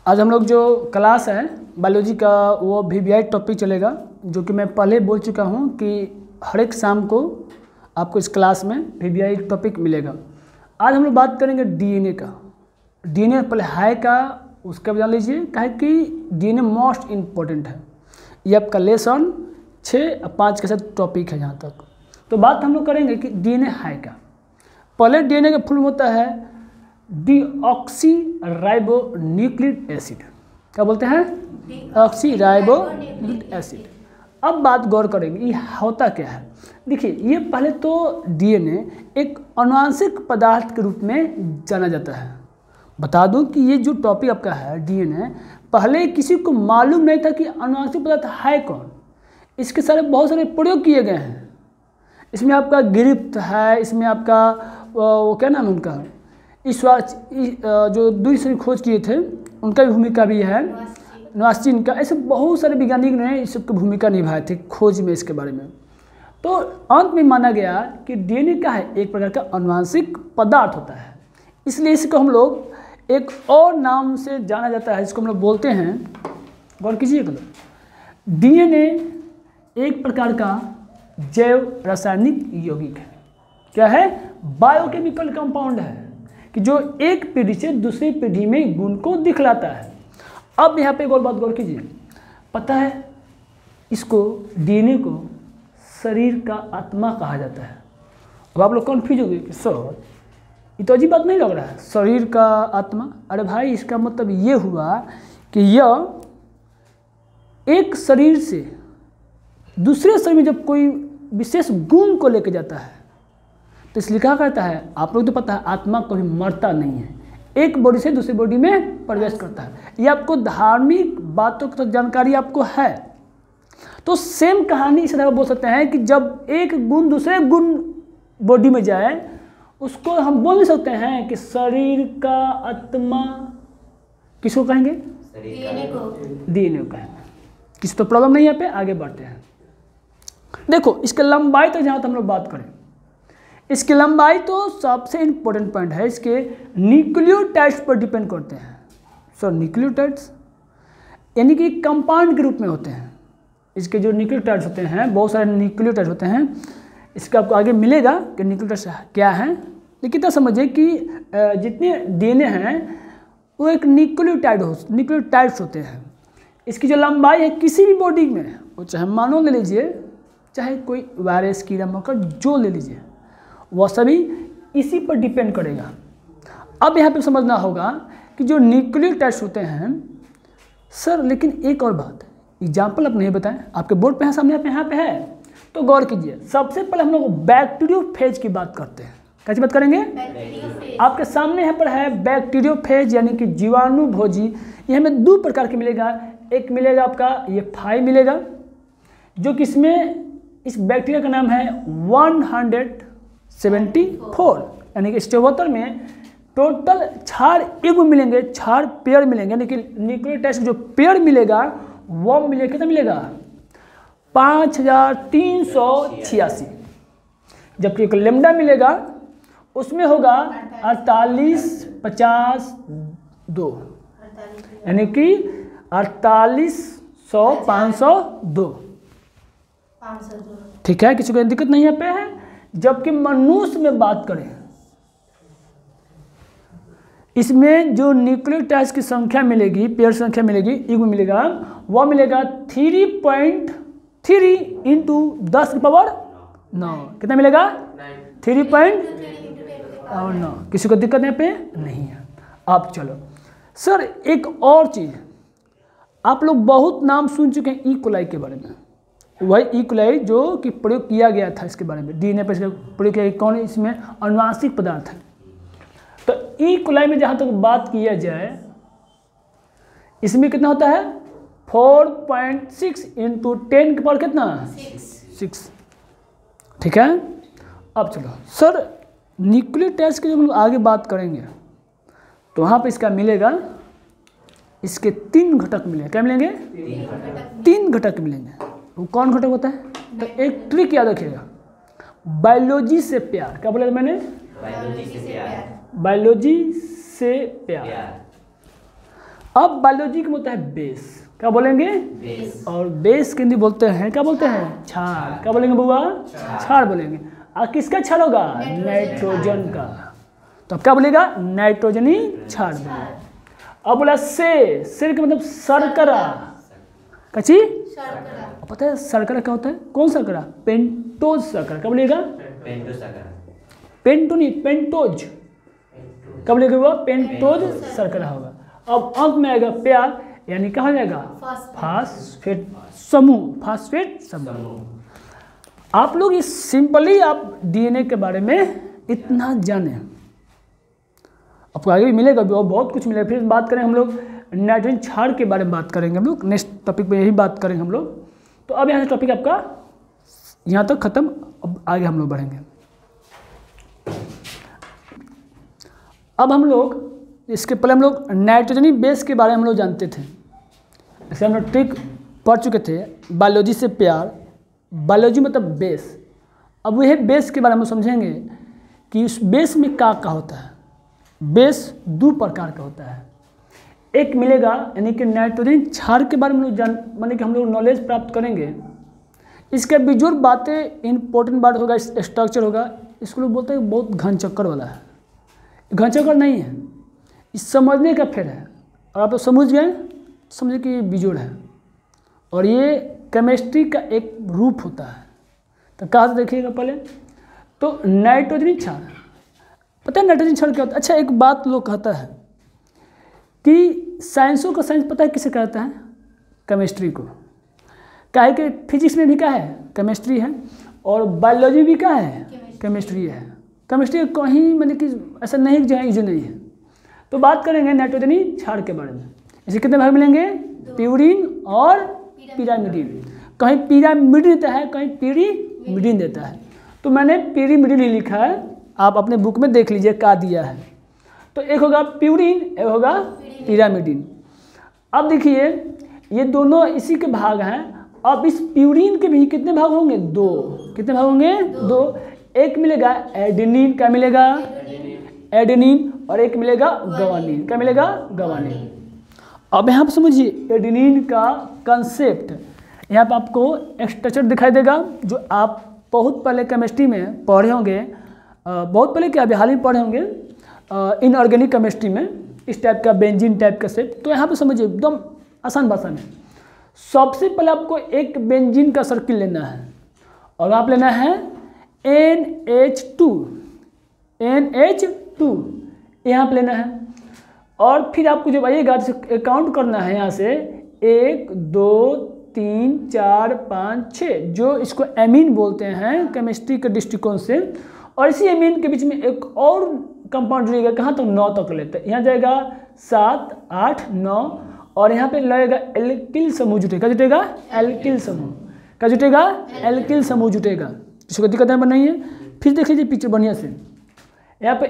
आज हम लोग जो क्लास है बायोलॉजी का वो वीवीआई टॉपिक चलेगा, जो कि मैं पहले बोल चुका हूँ कि हर एक शाम को आपको इस क्लास में वीवीआई टॉपिक मिलेगा। आज हम लोग बात करेंगे डीएनए का। डीएनए पहले हाई का उसका भी जान लीजिए, काहे कि डीएनए मोस्ट इम्पोर्टेंट है। ये आपका लेसन 6 और 5 के साथ टॉपिक है यहाँ तक। तो बात हम लोग करेंगे कि डीएनए हाई का। पहले डीएनए का फुल होता है डीऑक्सी राइबो न्यूक्लिक एसिड। क्या बोलते हैं? Oxy ribo nucleic acid. अब बात गौर करेंगे ये होता क्या है। देखिए, ये पहले तो डीएनए एक आनुवंशिक पदार्थ के रूप में जाना जाता है। बता दूं कि ये जो टॉपिक आपका है डीएनए, पहले किसी को मालूम नहीं था कि आनुवंशिक पदार्थ है कौन। इसके सारे बहुत सारे प्रयोग किए गए हैं। इसमें आपका गिरिफ्ट है, इसमें आपका वो क्या नाम है उनका, जो दूसरी खोज किए थे उनका भी भूमिका भी है, नवास्टिन का। ऐसे बहुत सारे वैज्ञानिक ने इस सबकी भूमिका निभाए थे खोज में इसके बारे में। तो अंत में माना गया कि डीएनए का है एक प्रकार का आनुवंशिक पदार्थ होता है, इसलिए इसको हम लोग एक और नाम से जाना जाता है, जिसको हम लोग बोलते हैं, गौर कीजिएगा, डीएनए एक प्रकार का जैव रासायनिक यौगिक है। क्या है? बायोकेमिकल कंपाउंड है कि जो एक पीढ़ी से दूसरी पीढ़ी में गुण को दिखलाता है। अब यहाँ पे एक और बात गौर कीजिए, पता है इसको डीएनए को शरीर का आत्मा कहा जाता है। अब आप लोग कन्फ्यूज हो गए कि सर ये तो अजीब बात नहीं लग रहा है, शरीर का आत्मा। अरे भाई, इसका मतलब ये हुआ कि यह एक शरीर से दूसरे शरीर में जब कोई विशेष गुण को लेकर जाता है तो इसलिए क्या करता है, आप लोग तो पता है आत्मा कभी मरता नहीं है, एक बॉडी से दूसरी बॉडी में प्रवेश करता है। ये आपको धार्मिक बातों की जानकारी आपको है। तो सेम कहानी इस तरह बोल सकते हैं कि जब एक गुण दूसरे गुण बॉडी में जाए, उसको हम बोल नहीं सकते हैं कि शरीर का आत्मा। किसको कहेंगे? डीएनए को कहेंगे। किसी तो प्रॉब्लम नहीं है। पे आगे बढ़ते हैं। देखो, इसके लंबाई तक जहाँ तक हम लोग बात करें, इसकी लंबाई तो सबसे इम्पोर्टेंट पॉइंट है, इसके न्यूक्लियोटाइड्स पर डिपेंड करते हैं। सर न्यूक्लियोटाइड्स यानी कि कंपाउंड के रूप में होते हैं। इसके जो न्यूक्लियोटाइड्स होते हैं, बहुत सारे न्यूक्लियोटाइड्स होते हैं। इसका आपको आगे मिलेगा कि न्यूक्लियोटाइड्स क्या है, लेकिन तो समझिए कि जितने डीएनए हैं वो एक न्यूक्लियोटाइड्स होते हैं। इसकी जो लंबाई है किसी भी बॉडी में, वो चाहे मानव ले लीजिए, चाहे कोई वायरस, कीड़ा मकोड़ा जो ले लीजिए, वह सभी इसी पर डिपेंड करेगा। अब यहाँ पे समझना होगा कि जो न्यूक्लियोटाइड्स होते हैं, सर लेकिन एक और बात, एग्जाम्पल आप नहीं बताएं, आपके बोर्ड पे है, सामने यहाँ पे है, तो गौर कीजिए। सबसे पहले हम लोग बैक्टीरियोफेज की बात करते हैं। कैसी बात करेंगे? आपके सामने यहाँ पर है बैक्टीरियोफेज यानी कि जीवाणुभोजी। ये हमें 2 प्रकार के मिलेगा। एक मिलेगा आपका ये फाई मिलेगा, जो कि इसमें इस बैक्टीरिया का नाम है 174, यानी कि 74 में टोटल क्षार युग्म मिलेंगे, क्षार पेयर मिलेंगे, यानी कि न्यूक्लियोटाइड्स जो पेयर मिलेगा वो मिलेगा, कितना मिलेगा? 5386। जबकि एक लेमडा मिलेगा, उसमें होगा 4852, यानी कि 4800 ठीक है, किसी को दिक्कत नहीं है पे है। जबकि मनुष्य में बात करें, इसमें जो न्यूक्लियोटाइड्स की संख्या मिलेगी, पेयर संख्या मिलेगी, युग्म मिलेगा, वह मिलेगा 3.3 इंटू 10⁹। कितना मिलेगा? 3.9। किसी को दिक्कत यहाँ पे नहीं है। अब चलो सर, एक और चीज़, आप लोग बहुत नाम सुन चुके हैं ई कोलाई के बारे में। वही ई कोलाई जो कि प्रयोग किया गया था इसके बारे में, डीएनए पर प्रयोग किया गया। कौन? इसमें आनुवंशिक पदार्थ है। तो ई कोलाई में जहाँ तक बात किया जाए, इसमें कितना होता है? 4.6 इंटू 10 के पावर कितना? 6। ठीक है। अब चलो सर, न्यूक्लियोटाइड्स की जब हम आगे बात करेंगे तो वहाँ पे इसका मिलेगा, इसके 3 घटक मिलेंगे। क्या मिलेंगे? 3 घटक मिलेंगे। वो कौन घटक होता है? तो एक ट्रिक याद रखिएगा, बायोलॉजी से प्यार। क्या बोला मैंने? बायोलॉजी से प्यार। अब बायोलॉजी में होता है बेस, क्या बोलेंगे? बेस। और बेस के हिंदी बोलते हैं, क्या बोलते हैं? क्षार। क्या बोलेंगे बुआ? क्षार बोलेंगे। और किसका क्षार होगा? नाइट्रोजन का। तो अब क्या बोलेगा? नाइट्रोजनी क्षार बोलेगा। अब बोला से का मतलब शर्करा, कची पता है शर्करा क्या होता है? कौन शर्करा? पेंटोज शर्करा। क्या बोलेगा? पेंटो नहीं, पेंटोज। क्या बोलेगा वो? पेंटोज शर्करा होगा। अब अंत में आएगा प्यार, यानी क्या हो जाएगा? फास्फेट समूह, फास्फेट समूह। आप लोग इस सिंपली आप डीएनए के बारे में इतना जाने, आपको आगे भी मिलेगा भी और बहुत कुछ मिलेगा। फिर बात करें हम लोग नाइट्रोजन क्षार के बारे में बात करेंगे हम लोग, नेक्स्ट टॉपिक पे यही बात करेंगे हम लोग। तो अब यहाँ से टॉपिक आपका यहाँ तक खत्म, अब आगे हम लोग बढ़ेंगे। अब हम लोग इसके पहले हम लोग नाइट्रोजनी बेस के बारे में हम लोग जानते थे, जैसे हम लोग ट्रिक पढ़ चुके थे, बायोलॉजी से प्यार, बायोलॉजी मतलब बेस। अब वह बेस के बारे में समझेंगे कि उस बेस में क्या होता है। बेस दो प्रकार का होता है, एक मिलेगा यानी कि नाइट्रोजन क्षार के बारे में लोग माने कि हम लोग नॉलेज प्राप्त करेंगे। इसके बिजोर बातें इंपॉर्टेंट बात होगा, स्ट्रक्चर होगा, इसको लोग बोलते हैं बहुत घन चक्कर वाला है। घन चक्कर नहीं है, इस समझने का फेर है। और आप लोग समझ गए, समझे कि ये बिजोड़ है और ये केमिस्ट्री का एक रूप होता है। तो कहाँ से देखिएगा पहले, तो नाइट्रोजन क्षार, पता है नाइट्रोजन क्षार क्या होता है? अच्छा, एक बात लोग कहता है कि साइंसों का साइंस पता है किसे कहता है? केमिस्ट्री को। क्या है कि फिजिक्स में भी क्या है? केमिस्ट्री है, और बायोलॉजी भी क्या है? केमिस्ट्री है। केमिस्ट्री कहीं मैंने कि ऐसा नहीं जहाँ इजी नहीं है। तो बात करेंगे नाइट्रोजनी क्षार के बारे में। इसे कितने भाग मिलेंगे? प्यूरिन और पिरामिडिन। कहीं पिरामिडिन देता है, कहीं पिरीमिडिन देता है। तो मैंने पिरीमिडिन ही लिखा है, आप अपने बुक में देख लीजिए क्या दिया है। तो एक होगा प्यूरिन, एक होगा पिरामिडिन। अब देखिए ये दोनों इसी के भाग हैं। अब इस प्यूरिन के भी कितने भाग होंगे? दो। कितने भाग होंगे? दो। एक मिलेगा एडेनिन, क्या मिलेगा? एडेनिन। और एक मिलेगा ग्वानिन, क्या मिलेगा? ग्वानिन। अब यहाँ पर समझिए एडेनिन का कंसेप्ट, यहाँ पर आपको स्ट्रक्चर दिखाई देगा जो आप बहुत पहले केमिस्ट्री में पढ़े होंगे, बहुत पहले क्या अभी हाल ही पढ़े होंगे इनऑर्गेनिक केमिस्ट्री में, इस टाइप का बेंजीन टाइप का सेप। तो यहाँ पे समझिए एकदम आसान भाषा में, सबसे पहले आपको एक बेंजीन का सर्किल लेना है और आप लेना है NH2 यहाँ पे लेना है। और फिर आपको जब आइएगा तो काउंट करना है यहाँ से 1 2 3 4 5 6, जो इसको एमीन बोलते हैं केमिस्ट्री के दृष्टिकोण से। और इसी एमीन के बीच में एक और कंपाउंड जुड़ेगा, कहाँ तक? 9 तक लेते हैं। यहाँ जाएगा 7 8 9 और यहाँ पे लगेगा एल्किल समूह जुटेगा। जुटेगा एल्किल समूह, क्या जुटेगा? एल्किल समूह जुटेगा। इसको दिक्कत नहीं है। फिर देख लीजिए पिक्चर बढ़िया से, यहाँ पे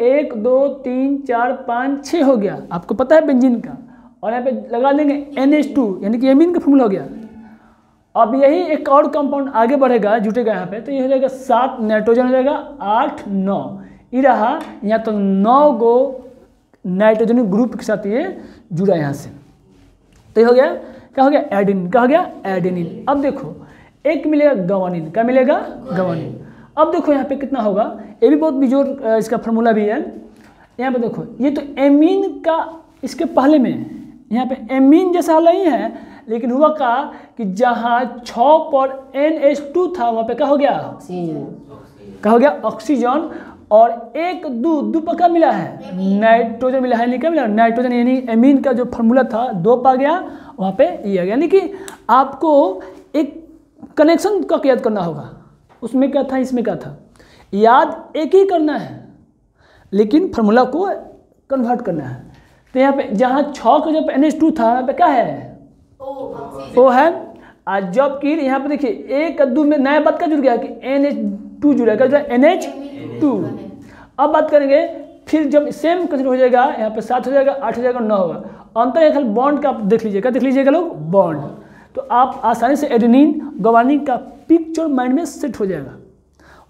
1 2 3 4 5 6 हो गया, आपको पता है बेंजीन का। और यहाँ पे लगा देंगे NH2 यानी कि एमीन का फॉर्मूला हो गया। अब यही एक और कंपाउंड आगे बढ़ेगा, जुटेगा यहाँ पे, तो ये हो जाएगा 7 नाइट्रोजन हो जाएगा 8 9, ये रहा यहाँ तो 9 गो नाइट्रोजन ग्रुप के साथ ये जुड़ा यहाँ से। तो ये हो गया, क्या हो गया? एडेनिन। क्या हो गया? एडेनिन। अब देखो एक मिलेगा ग्वानिन, क्या मिलेगा? ग्वानिन। अब देखो यहाँ पे कितना होगा, ये भी बहुत बिजोड़ इसका फार्मूला भी है। यहाँ पे देखो ये तो एमीन का, इसके पहले में यहाँ पे एमीन जैसा हाल नहीं है, लेकिन हुआ क्या कि जहाँ 6 पर NH2 था वहाँ पे क्या हो गया? क्या हो गया? ऑक्सीजन। और 1 2 पर क्या मिला है? नाइट्रोजन मिला है। नहीं क्या मिला? नाइट्रोजन, यानी एमीन का जो फार्मूला था 2 पा गया वहाँ पे ये आ गया। यानी कि आपको एक कनेक्शन का याद करना होगा, उसमें क्या था इसमें क्या था, याद एक ही करना है लेकिन फार्मूला को कन्वर्ट करना है। तो यहाँ पे जहाँ 6 का जब NH2 था यहाँ पे क्या है? O है। आज जबकि यहाँ पे देखिए 1 2 में नया बात का जुड़ गया कि NH2 जुड़ा, क्या जुड़ा? NH2। अब बात करेंगे फिर जब सेम कंसिडर हो जाएगा, यहाँ पे 7 हो जाएगा 8 हो जाएगा 9 होगा। अंतर है खाली बॉन्ड का आप देख लीजिएगा, देख लीजिएगा लोग बॉन्ड, तो आप आसानी से एडेनिन ग्वानिन का पिक्चर माइंड में सेट हो जाएगा,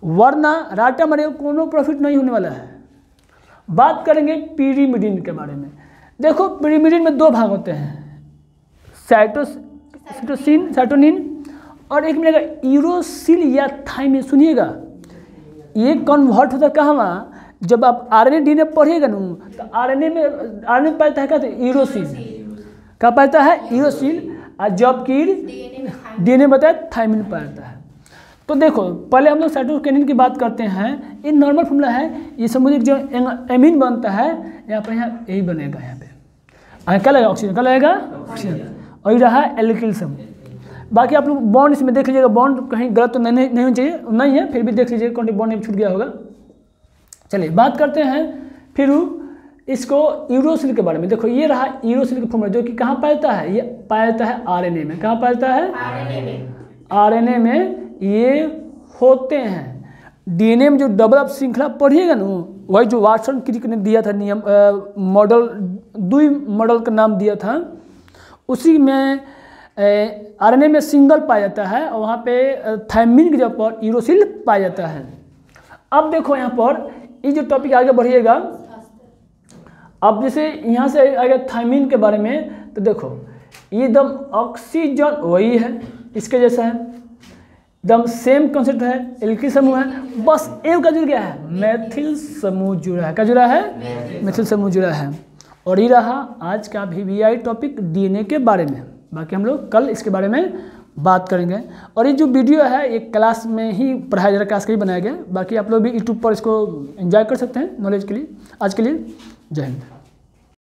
वरना राटा मरे कोनो प्रॉफिट नहीं होने वाला है। बात करेंगे पिरीमिडिन के बारे में। देखो पिरिमिडिन में 2 भाग होते हैं, साइटोसिन साइटोनिन और एक मिलेगा यूरोसिल या थाइमिन। सुनिएगा ये कन्वर्ट होता कहाँ, जब आप आरएनए डीएनए पढ़िएगा ना तो आरएनए पाता है क्या, तो यूरोसिल क्या पाता है, यूरोसिल, और जबकि डीएनए बताया थाइमिन पाता है। तो देखो पहले हम लोग साइटोकिनिन की बात करते हैं, ये नॉर्मल फॉर्मूला है, ये समझिए जो एमीन बनता है यहाँ पर, यहाँ यही बनेगा, यहाँ पे क्या लगेगा, ऑक्सीजन क्या लगेगा, ऑक्सीजन, और ये रहा एल्किल समूह। बाकी आप लोग बॉन्ड इसमें देख लीजिएगा, बॉन्ड कहीं गलत तो नहीं होना चाहिए, नहीं है, फिर भी देख लीजिएगा कौन बॉन्ड में छूट गया होगा। चलिए बात करते हैं फिर इसको यूरोसिल के बारे में। देखो ये रहा यूरोसिल का फॉर्मूला, जो कि कहाँ पाता है, ये पाता है आरएनए में। कहाँ पाता है, आरएनए में ये होते हैं। डीएनए में जो डबल अप श्रृंखला पढ़िएगा ना, वही जो वाटसन क्रिक ने दिया था नियम, मॉडल 2 मॉडल का नाम दिया था, उसी में आरएनए में सिंगल पाया जाता है और वहाँ पे थाइमिन की जगह पर यूरोसिल पाया जाता है। अब देखो यहाँ पर ये जो टॉपिक आगे बढ़िएगा, अब जैसे यहाँ से आएगा थाइमिन के बारे में, तो देखो ये एकदम ऑक्सीजन वही है, इसके जैसा है, एकदम सेम कॉन्सेप्ट है, एल्किल समूह है, बस एक का जुड़ गया है, मैथिल समूह जुड़ा है। क्या जुड़ा है, मैथिल समूह जुड़ा है। और ये रहा आज का VVI टॉपिक डीएनए के बारे में। बाकी हम लोग कल इसके बारे में बात करेंगे। और ये जो वीडियो है ये क्लास में ही पढ़ाया जा रहा है, क्लास का ही बनाया गया। बाकी आप लोग भी यूट्यूब पर इसको एंजॉय कर सकते हैं नॉलेज के लिए। आज के लिए जय हिंद।